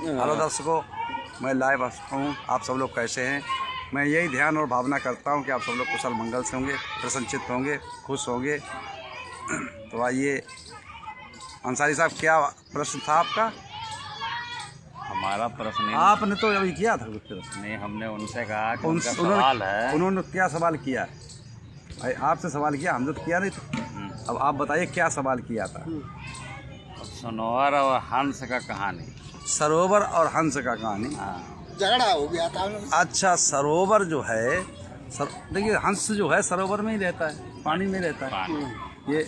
Hello दर्शकों, मैं live हूँ। आप सब लोग कैसे हैं? मैं यही ध्यान और भावना करता हूँ कि आप सब लोग कुशल मंगल से होंगे, प्रसन्नचित्त होंगे, खुश होंगे। तो आइए अंसारी साहब, क्या प्रश्न था आपका? हमारा प्रश्न आपने तो अभी किया था नहीं, हमने उनसे कहा कि उनका सवाल है। उन्होंने क्या सवाल किया? भाई आपसे सवाल किया, हमने तो किया नहीं था। अब आप बताइए क्या सवाल किया था? सरोवर और हंस का कहानी। सरोवर और हंस का कहानी। झगड़ा हो गया था। अच्छा, सरोवर जो है देखिए, हंस जो है सरोवर में ही रहता है, पानी में रहता है। ये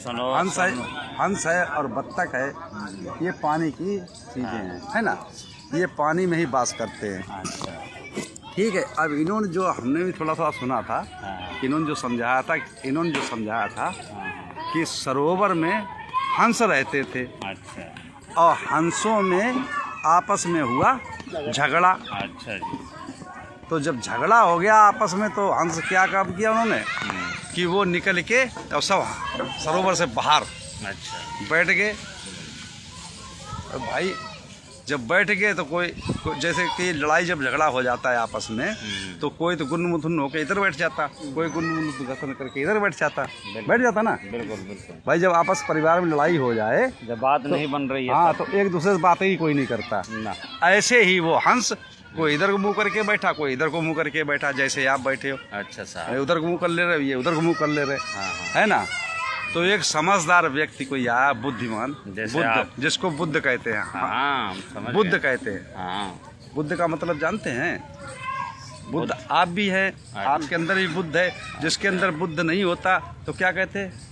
हंस है और बत्तख है, ये पानी की चीजें हैं, है ना? ये पानी में ही वास करते हैं। ठीक है। अब इन्होंने जो, हमने भी थोड़ा थोड़ा सुना था, इन्होंने जो समझाया था कि सरोवर में हंस रहते थे। अच्छा। और हंसों में आपस में हुआ झगड़ा। अच्छा जी। तो जब झगड़ा हो गया आपस में, तो हंस क्या काम किया उन्होंने कि वो निकल के और सब सरोवर से बाहर बैठ गए। भाई जब बैठ गए तो कोई जैसे कि लड़ाई जब झगड़ा हो जाता है आपस में, तो कोई तो गुनमुथुन होकर इधर बैठ जाता, कोई गुनमुथुन करके इधर बैठ जाता ना। बिल्कुल बिल्कुल। भाई जब आपस परिवार में लड़ाई हो जाए, जब बात नहीं बन रही है, हाँ, तो एक दूसरे से बातें ही कोई नहीं करता ना। ऐसे ही वो हंस कोई इधर को मुंह करके बैठा, कोई इधर को मुंह करके बैठा, जैसे आप बैठे हो। अच्छा साहब। उधर को मुंह कर ले रहे, ये उधर को मुंह कर ले रहे, है ना? तो एक समझदार व्यक्ति कोई आया, बुद्धिमान, बुद्ध, जिसको बुद्ध कहते हैं। हाँ, बुद्ध कहते हैं। हाँ। बुद्ध का मतलब जानते हैं? बुद्ध आप भी हैं, आपके अंदर भी बुद्ध है। जिसके अंदर बुद्ध नहीं होता तो क्या कहते हैं?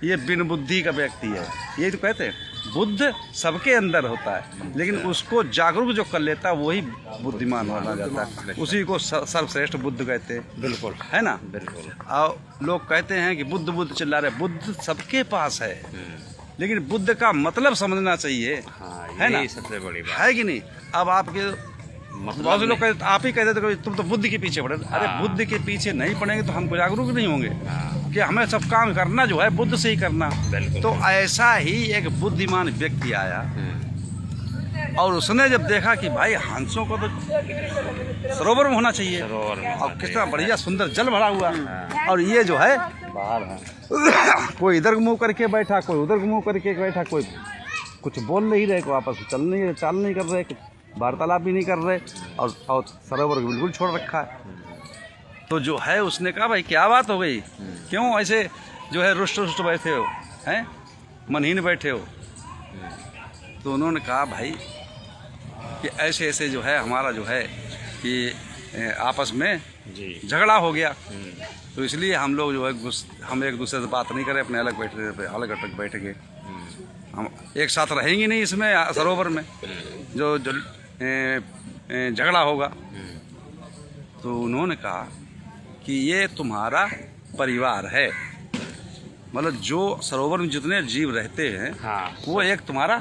ये बिन बुद्धि का व्यक्ति है, ये तो कहते हैं। बुद्ध सबके अंदर होता है, लेकिन उसको जागरूक जो कर लेता है वही बुद्धिमान माना जाता है। उसी को सर्वश्रेष्ठ बुद्ध कहते हैं। बिल्कुल, है ना? बिल्कुल। और लोग कहते हैं कि बुद्ध बुद्ध चिल्ला रहे। बुद्ध सबके पास है, लेकिन बुद्ध का मतलब समझना चाहिए। है ना? सबसे बड़ी बात है कि नहीं? अब आपके बहुत से लोग कहते, आप ही कहते थे तुम तो बुद्ध के पीछे पड़े। अरे बुद्ध के पीछे नहीं पड़ेंगे तो हम जागरूक नहीं होंगे कि हमें सब काम करना जो है बुद्ध से ही करना। तो ऐसा ही एक बुद्धिमान व्यक्ति आया और उसने जब देखा कि भाई हंसों को तो सरोवर में होना चाहिए, और कितना बढ़िया सुंदर जल भरा हुआ, और ये जो है बाहर है। कोई इधर मुंह करके बैठा, कोई उधर मुंह करके बैठा, कोई कुछ बोल नहीं रहे, कोई आपस में चाल नहीं कर रहे, वार्तालाप भी नहीं कर रहे, और सरोवर को बिल्कुल छोड़ रखा है। तो जो है उसने कहा भाई क्या बात हो गई, क्यों ऐसे जो है रुष्ट रुष्ट बैठे हो, हैं मनहीन बैठे हो? तो उन्होंने कहा भाई कि ऐसे ऐसे जो है हमारा जो है कि आपस में झगड़ा हो गया, तो इसलिए हम लोग जो है हम एक दूसरे से बात नहीं करें, अपने अलग बैठ गए। हम एक साथ रहेंगे नहीं इसमें सरोवर में जो झगड़ा होगा। तो उन्होंने कहा कि ये तुम्हारा परिवार है, मतलब जो सरोवर में जितने जीव रहते हैं, वो एक तुम्हारा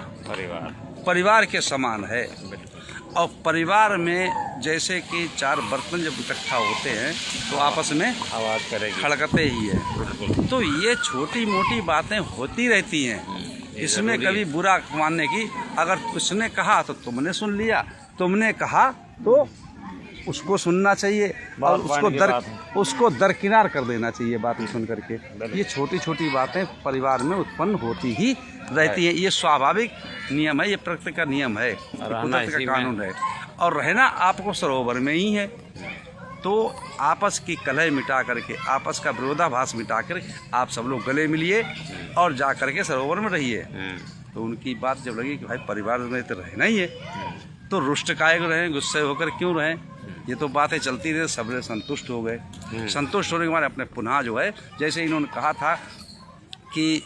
परिवार के समान है। और परिवार में जैसे कि चार बर्तन जब इकट्ठा होते हैं तो आपस में आवाज़ करेगी, खड़कते ही है। तो ये छोटी मोटी बातें होती रहती हैं, इसमें कभी बुरा मानने की। अगर उसने कहा तो तुमने सुन लिया, तुमने कहा तो उसको सुनना चाहिए, और उसको दरकिनार कर देना चाहिए बात सुन करके। ये छोटी छोटी बातें परिवार में उत्पन्न होती ही रहती हैं, ये स्वाभाविक नियम है, ये प्रकृति का नियम है, प्रकृति का कानून है। और रहना आपको सरोवर में ही है। तो आपस की कलह मिटा करके, आपस का विरोधाभास मिटा कर आप सब लोग गले मिलिए और जा करके सरोवर में रहिए। तो उनकी बात जब लगी कि भाई परिवार में तो रहना ही है, तो रुष्ट काहे को रहें, गुस्से होकर क्यों रहें? ये तो बातें चलती रही, सबने संतुष्ट हो गए। संतुष्ट होने के बाद अपने पुनः जो है, जैसे इन्होंने कहा था कि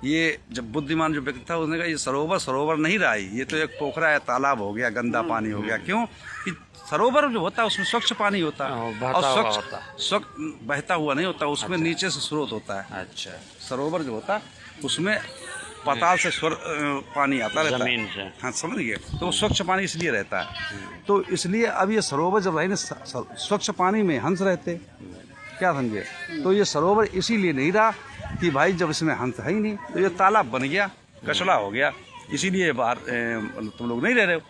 ये जब बुद्धिमान जो व्यक्ति था उसने कहा ये सरोवर नहीं रहा, ये तो एक पोखरा है, तालाब हो गया, गंदा पानी हो गया। क्यों कि सरोवर जो होता है उसमें स्वच्छ पानी होता है, और स्वच्छ बहता हुआ नहीं होता, उसमें नीचे से स्रोत होता है। अच्छा। सरोवर जो होता है उसमें पाताल से पानी आता रहता जमीन से। हाँ, समझ गए? तो स्वच्छ पानी इसलिए रहता है। तो इसलिए अब ये सरोवर जब रहे स्वच्छ पानी में हंस रहते, क्या समझे? तो ये सरोवर इसीलिए नहीं रहा कि भाई जब इसमें हंस है ही नहीं, तो ये तालाब बन गया, कचड़ा हो गया, इसीलिए बाहर मतलब तुम लोग नहीं रह रहे हो।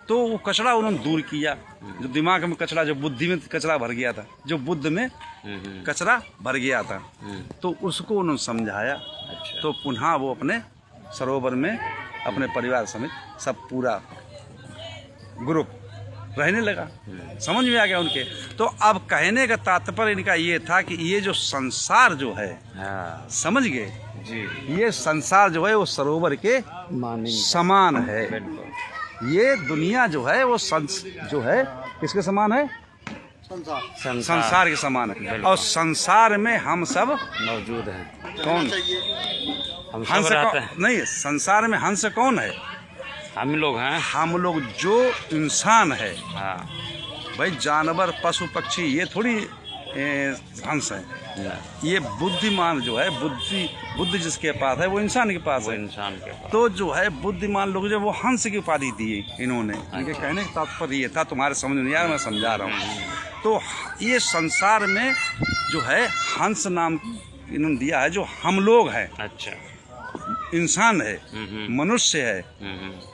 तो वो कचरा उन्होंने दूर किया, जो दिमाग में कचरा, जो बुद्धि में कचरा भर गया था, जो बुद्ध में कचरा भर गया था, तो उसको उन्होंने समझाया। अच्छा। तो पुनः वो अपने सरोवर में अपने परिवार समेत सब पूरा ग्रुप रहने लगा। समझ में आ गया उनके। तो अब कहने का तात्पर्य इनका ये था कि ये जो संसार जो है, हाँ समझ गए, जी, ये संसार जो है वो सरोवर के समान है। बिल्कुल। ये दुनिया जो है वो जो है किसके समान है? संसार संसार के समान है। और संसार में हम सब मौजूद हैं, कौन? चाहिए। हम हंस सब रहते हैं, नहीं, संसार में हंस कौन है? हम लोग हैं। हम लोग जो इंसान है। हाँ भाई जानवर पशु पक्षी ये थोड़ी हंस है। ये बुद्धिमान जो है, बुद्धि जिसके पास है वो इंसान के पास वो है। इंसान के पास। तो जो है बुद्धिमान लोग जो वो हंस की उपाधि दी इन्होंने। इनके कहने का तात्पर्य ये था, तुम्हारे समझ में नहीं आया, मैं समझा रहा हूँ। तो ये संसार में जो है हंस नाम इन्होंने दिया है, जो हम लोग हैं, अच्छा। इंसान है, मनुष्य है,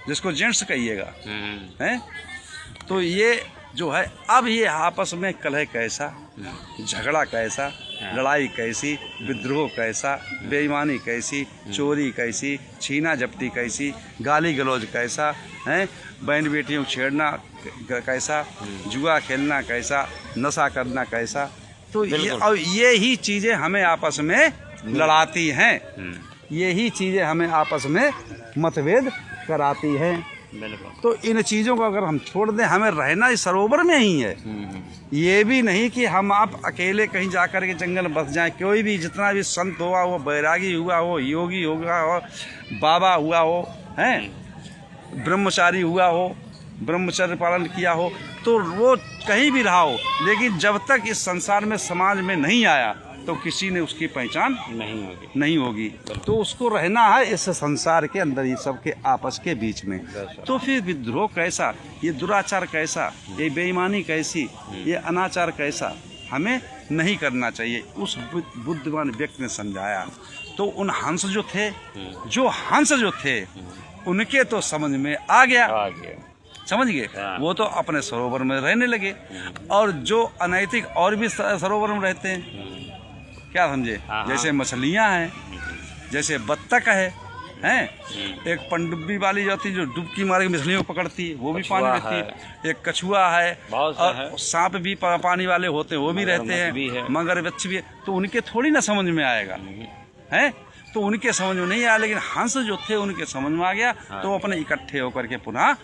जिसको जेंट्स कहिएगा, हैं। तो ये जो है अब ये आपस में कलह कैसा, झगड़ा कैसा, लड़ाई कैसी, विद्रोह कैसा, बेईमानी कैसी, चोरी कैसी, छीना झपटी कैसी, गाली गलौज कैसा है, बहन बेटियों को छेड़ना कैसा, जुआ खेलना कैसा, नशा करना कैसा। तो ये और ये ही चीज़ें हमें आपस में लड़ाती हैं, यही चीज़ें हमें आपस में मतभेद कराती हैं। बिल्कुल। तो इन चीज़ों को अगर हम छोड़ दें, हमें रहना इस सरोवर में ही है। ये भी नहीं कि हम आप अकेले कहीं जाकर के जंगल में बस जाएं। कोई भी जितना भी संत हुआ हो, बैरागी हुआ हो, योगी हुआ हो, बाबा हुआ हो, हैं, ब्रह्मचारी हुआ हो, ब्रह्मचर्य पालन किया हो, तो वो कहीं भी रहा हो, लेकिन जब तक इस संसार में समाज में नहीं आया तो किसी ने उसकी पहचान नहीं होगी। तो उसको रहना है इस संसार के अंदर ही, सबके आपस के बीच में। तो फिर विद्रोह कैसा, ये दुराचार कैसा, ये बेईमानी कैसी, ये अनाचार कैसा, हमें नहीं करना चाहिए। उस बुद्धिमान व्यक्ति ने समझाया। तो उन हंस जो थे उनके तो समझ में आ गया, समझ गए। वो तो अपने सरोवर में रहने लगे। और जो अनैतिक और भी सरोवर में रहते हैं, क्या समझे, जैसे मछलियां हैं, जैसे बत्तख हैं, एक पनडुब्बी वाली जो थी, जो डुबकी मार के मछलियों को पकड़ती है, वो भी पानी रहती है। एक कछुआ है, और सांप भी पानी वाले होते हैं, वो भी रहते हैं, मगरमच्छ भी है। तो उनके थोड़ी ना समझ में आएगा, हैं, तो उनके समझ में नहीं आया। लेकिन हंस जो थे उनके समझ में आ गया, तो अपने इकट्ठे होकर के पुनः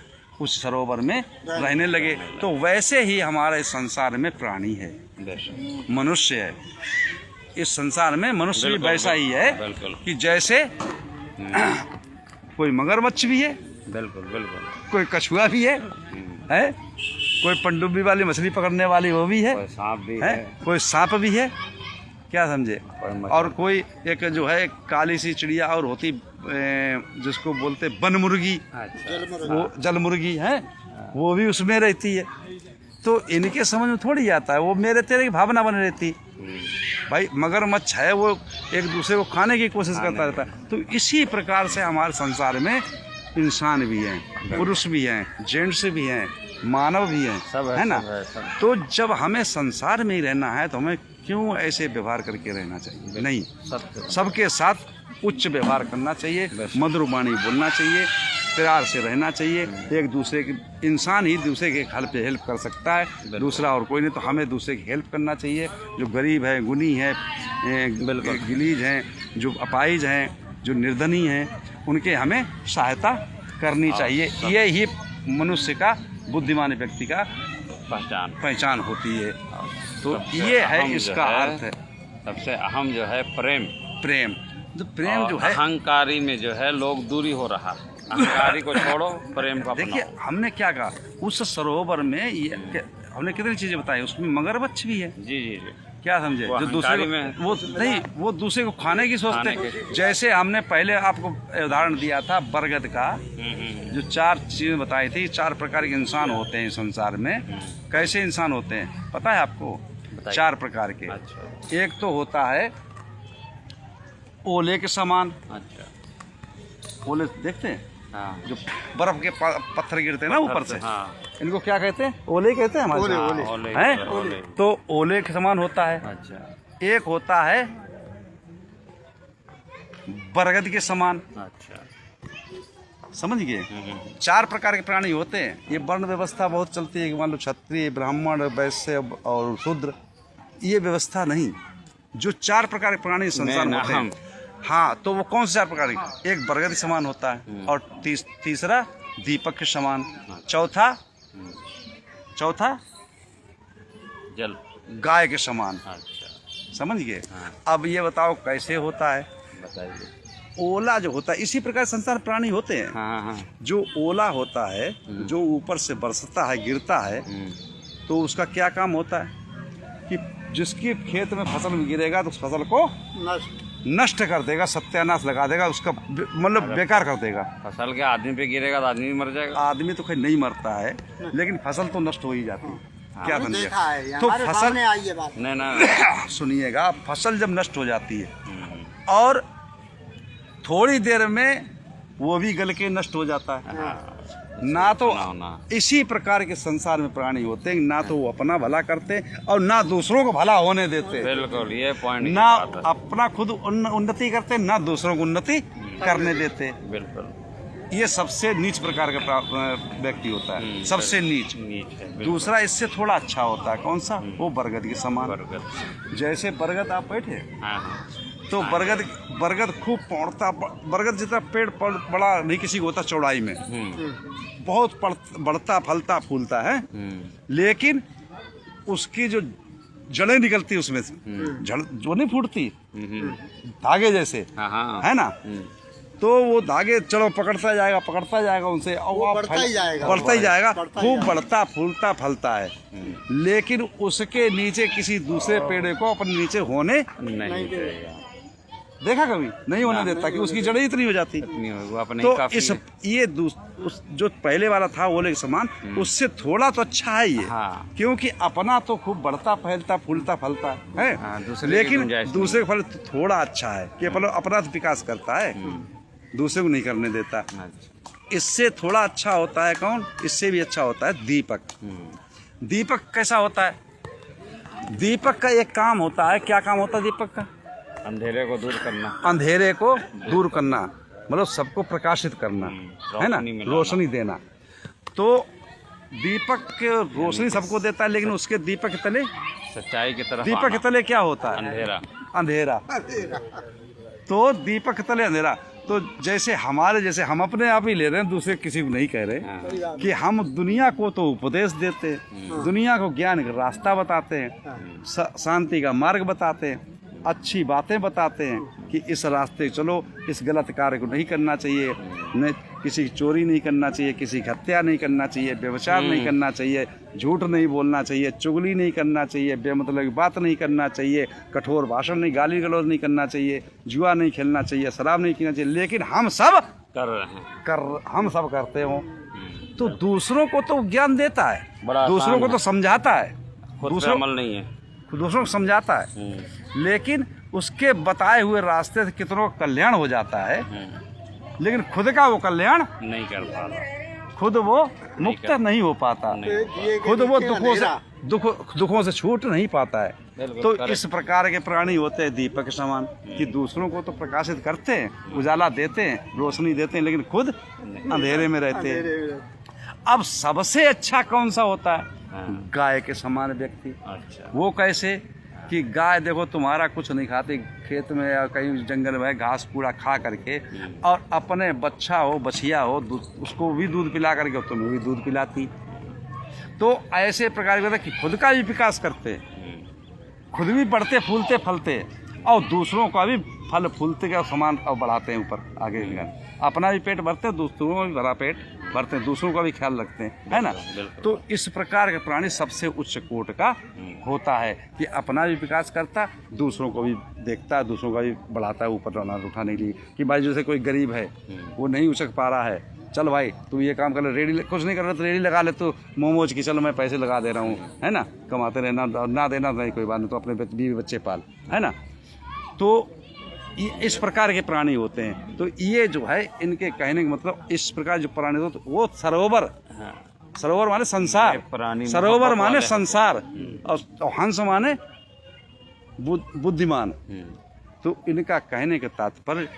उस सरोवर में रहने लगे। तो वैसे ही हमारे संसार में प्राणी है, मनुष्य है। इस संसार में मनुष्य भी वैसा ही है कि जैसे कोई मगरमच्छ भी है, कोई कछुआ भी है, कोई पनडुब्बी वाली मछली पकड़ने वाली वो भी है, कोई सांप भी है, क्या समझे। और कोई एक जो है काली सी चिड़िया और होती, जिसको बोलते बनमुर्गी, वो जलमुर्गी है, वो भी उसमें रहती है। तो इनके समझ में थोड़ी आता है, वो मेरे तेरे की भावना बनी रहती। भाई मगरमच्छ है, वो एक दूसरे को खाने की कोशिश करता रहता है। तो इसी प्रकार से हमारे संसार में इंसान भी हैं, पुरुष भी हैं, जेंट्स भी हैं, मानव भी हैं, है ना। तो जब हमें संसार में ही रहना है तो हमें क्यों ऐसे व्यवहार करके रहना चाहिए? नहीं, सबके साथ उच्च व्यवहार करना चाहिए, मधुर वाणी बोलना चाहिए, प्यार से रहना चाहिए। एक दूसरे के, इंसान ही दूसरे के हेल्प कर सकता है, दूसरा और कोई नहीं। तो हमें दूसरे की हेल्प करना चाहिए। जो गरीब है, गुनी है, गिलीज हैं, जो अपाहिज हैं, जो निर्धनी हैं, उनके हमें सहायता करनी चाहिए। ये ही मनुष्य का, बुद्धिमान व्यक्ति का पहचान होती है। तो ये है इसका अर्थ है। सबसे अहम जो है प्रेम जो प्रेम जो है, अहंकारी में जो है लोग दूरी हो रहा है। अहंकारी को छोड़ो, प्रेम का अपनाओ। देखिए हमने क्या कहा, उस सरोवर में ये हमने कितनी चीजें बताई, उसमें मगरमच्छ भी है। जी, क्या समझे, जो दूसरे में वो नहीं, वो दूसरे को खाने की सोचते हैं। जैसे हमने पहले आपको उदाहरण दिया था बरगद का, जो 4 चीजें बताई थी, 4 प्रकार के इंसान होते हैं संसार में। कैसे इंसान होते हैं पता है आपको? 4 प्रकार के। अच्छा। एक तो होता है ओले के समान, ओले देखते हैं, हाँ जो बर्फ के पत्थर गिरते हैं ना ऊपर से, हाँ इनको क्या कहते हैं? ओले ही कहते हैं हमारे ओले, यहाँ। ओले। हैं? ओले। तो ओले के समान होता है। अच्छा एक होता है बरगद के समान, अच्छा। समझ गए? 4 प्रकार के प्राणी होते हैं। ये वर्ण व्यवस्था बहुत चलती है कि मान लो क्षत्रिय, ब्राह्मण, वैश्य और शूद्र, ये व्यवस्था नहीं। जो 4 प्रकार के प्राणी संसार में होते हैं, हाँ, तो वो कौन से 4 प्रकार के? एक बरगद के समान होता है, और तीसरा दीपक के समान, चौथा जल। गाय के समान। अच्छा समझ गए? हाँ। अब ये बताओ कैसे होता है? बताइए। ओला जो होता है, इसी प्रकार संसार प्राणी होते हैं। हाँ हाँ। जो ओला होता है, जो ऊपर से बरसता है, गिरता है, तो उसका क्या काम होता है कि जिसके खेत में फसल गिरेगा तो उस फसल को नष्ट। नष्ट कर देगा, सत्यानाश लगा देगा, उसका मतलब बेकार कर देगा। फसल के आदमी पे गिरेगा तो आदमी भी मर जाएगा। आदमी तो खैर नहीं मरता है, लेकिन फसल तो नष्ट हो ही जाती है। क्या हमने समझे? देखा है, तो हमारे फसल, सामने आई है बात। नहीं ना। सुनिएगा, फसल जब नष्ट हो जाती है और थोड़ी देर में वो भी गल के नष्ट हो जाता है, ना तो इसी प्रकार के संसार में प्राणी होते हैं, ना तो वो अपना भला करते और ना दूसरों को भला होने देते, बिल्कुल ये पॉइंट ना अपना खुद उन्नति करते, ना दूसरों को उन्नति करने देते। बिल्कुल ये सबसे नीच प्रकार का व्यक्ति होता है, सबसे नीच। नीच है। बिल्कुल। दूसरा इससे थोड़ा अच्छा होता है, कौन सा? वो बरगद के समान। बरगद। जैसे बरगद आप बैठे हाँ हाँ। तो बरगद खूब पौड़ता, बरगद जितना पेड़ बड़ा नहीं किसी को होता चौड़ाई में, बहुत बढ़ता फलता फूलता है, लेकिन उसकी जो जड़ें निकलती उसमें से, जड़ जो नहीं फूटती धागे जैसे, हाँ हाँ। है ना, तो वो धागे चलो पकड़ता जाएगा उनसे, और वो बढ़ता ही जाएगा, खूब बढ़ता फूलता फलता है, लेकिन उसके नीचे किसी दूसरे पेड़ को अपने नीचे होने नहीं देगा। देखा कभी? नहीं होने देता कि उसकी जड़ें इतनी हो जाती। वो अपने तो काफी इस ये जो पहले वाला था ओले के समान, उससे थोड़ा तो अच्छा है ये। हाँ। क्योंकि अपना तो खूब बढ़ता फैलता फूलता फलता है, हाँ, दूसरे लेकिन की दूसरे का फल तो थोड़ा अच्छा है कि अपना तो विकास करता है, दूसरे को नहीं करने देता। अच्छा। इससे थोड़ा अच्छा होता है कौन? इससे भी अच्छा होता है दीपक। दीपक कैसा होता है? दीपक का एक काम होता है, क्या काम होता है दीपक का? अंधेरे को दूर करना। अंधेरे को दूर करना, मतलब सबको प्रकाशित करना, है ना, रोशनी देना। तो दीपक रोशनी सबको देता है, लेकिन उसके दीपक के तले, सच्चाई की तरफ दीपक के तले क्या होता है? अंधेरा। तो दीपक के तले अंधेरा। तो जैसे हम अपने आप ही ले रहे हैं, दूसरे किसी को नहीं कह रहे कि हम दुनिया को तो उपदेश देते हैं, दुनिया को ज्ञान का रास्ता बताते हैं, शांति का मार्ग बताते हैं, अच्छी बातें बताते हैं कि इस रास्ते चलो, इस गलत कार्य को नहीं करना चाहिए, न किसी की चोरी नहीं करना चाहिए, किसी की हत्या नहीं करना चाहिए, व्यभिचार नहीं करना चाहिए, झूठ नहीं बोलना चाहिए, चुगली नहीं करना चाहिए, बेमतलब की बात नहीं करना चाहिए, कठोर भाषण नहीं, गाली गलौज नहीं करना चाहिए, जुआ नहीं खेलना चाहिए, शराब नहीं पीना चाहिए। लेकिन हम सब कर रहे हैं, हम सब करते हो, तो दूसरों को तो ज्ञान देता है, दूसरों को तो समझाता है, दूसरा अमल नहीं है, दूसरों को समझाता है, लेकिन उसके बताए हुए रास्ते से कितनों का कल्याण हो जाता है, लेकिन खुद का वो कल्याण नहीं कर पाता, खुद वो मुक्त नहीं हो पाता, खुद वो दुखों से छूट नहीं पाता है। तो इस प्रकार के प्राणी होते हैं दीपक के समान, कि दूसरों को तो प्रकाशित करते हैं, उजाला देते हैं, रोशनी देते हैं, लेकिन खुद अंधेरे में रहते हैं। अब सबसे अच्छा कौन सा होता है? गाय के समान व्यक्ति। अच्छा। वो कैसे? कि गाय देखो तुम्हारा कुछ नहीं खाती, खेत में या कहीं जंगल में घास कूड़ा खा करके, और अपने बच्चा हो बछिया हो उसको भी दूध पिला करके तुम्हें भी दूध पिलाती। तो ऐसे प्रकार के कि खुद का भी विकास करते, खुद भी बढ़ते फूलते फलते, और दूसरों का भी फल फूलते का समान और बढ़ाते हैं ऊपर आगे। अपना भी पेट भरते हैं, दूसरों का भी भरा पेट भरते हैं, दूसरों का भी ख्याल रखते हैं, है ना। तो इस प्रकार का प्राणी सबसे उच्च कोटि का होता है कि अपना भी विकास करता, दूसरों को भी देखता, दूसरों का भी बढ़ाता है ऊपर उठाने के लिए। कि भाई जैसे कोई गरीब है, वो नहीं उछक पा रहा है, चल भाई तू ये काम कर ले, रेडी कुछ नहीं कर रहा तो रेडी लगा ले, तो मोमोज की, चलो मैं पैसे लगा दे रहा हूँ, है ना, कमाते रहना, ना देना नहीं कोई बात नहीं, तो अपने बीवी बच्चे पाल, है ना। तो इस प्रकार के प्राणी होते हैं। तो ये जो है इनके कहने का मतलब इस प्रकार जो प्राणी होते हैं वो सरोवर, सरोवर माने संसार, प्राणी सरोवर माने संसार, और हंस माने बुद्धिमान। तो इनका कहने का तात्पर्य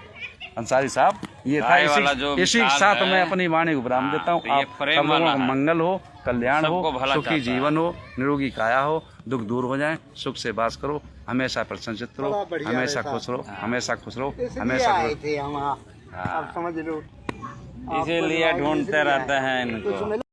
अंसारी साहब ये था। गाय वाला जो इसी के मिसाल साथ है, मैं अपनी वाणी को विराम देता हूँ। तो ये आप प्रेम सब लोगों वाला को है। मंगल हो, कल्याण सबको हो, भला सुखी चाहता जीवन हो, निरोगी काया हो, दुख दूर हो जाए, सुख से वास करो, हमेशा प्रसन्नचित्त रहो, बड़ा बढ़िया हमेशा रहता। खुश रहो, हमेशा खुश रहो, इसलिए हमेशा आए थे हम, आप समझ लो। इसीलिए ढूंढते रहते हैं इनको।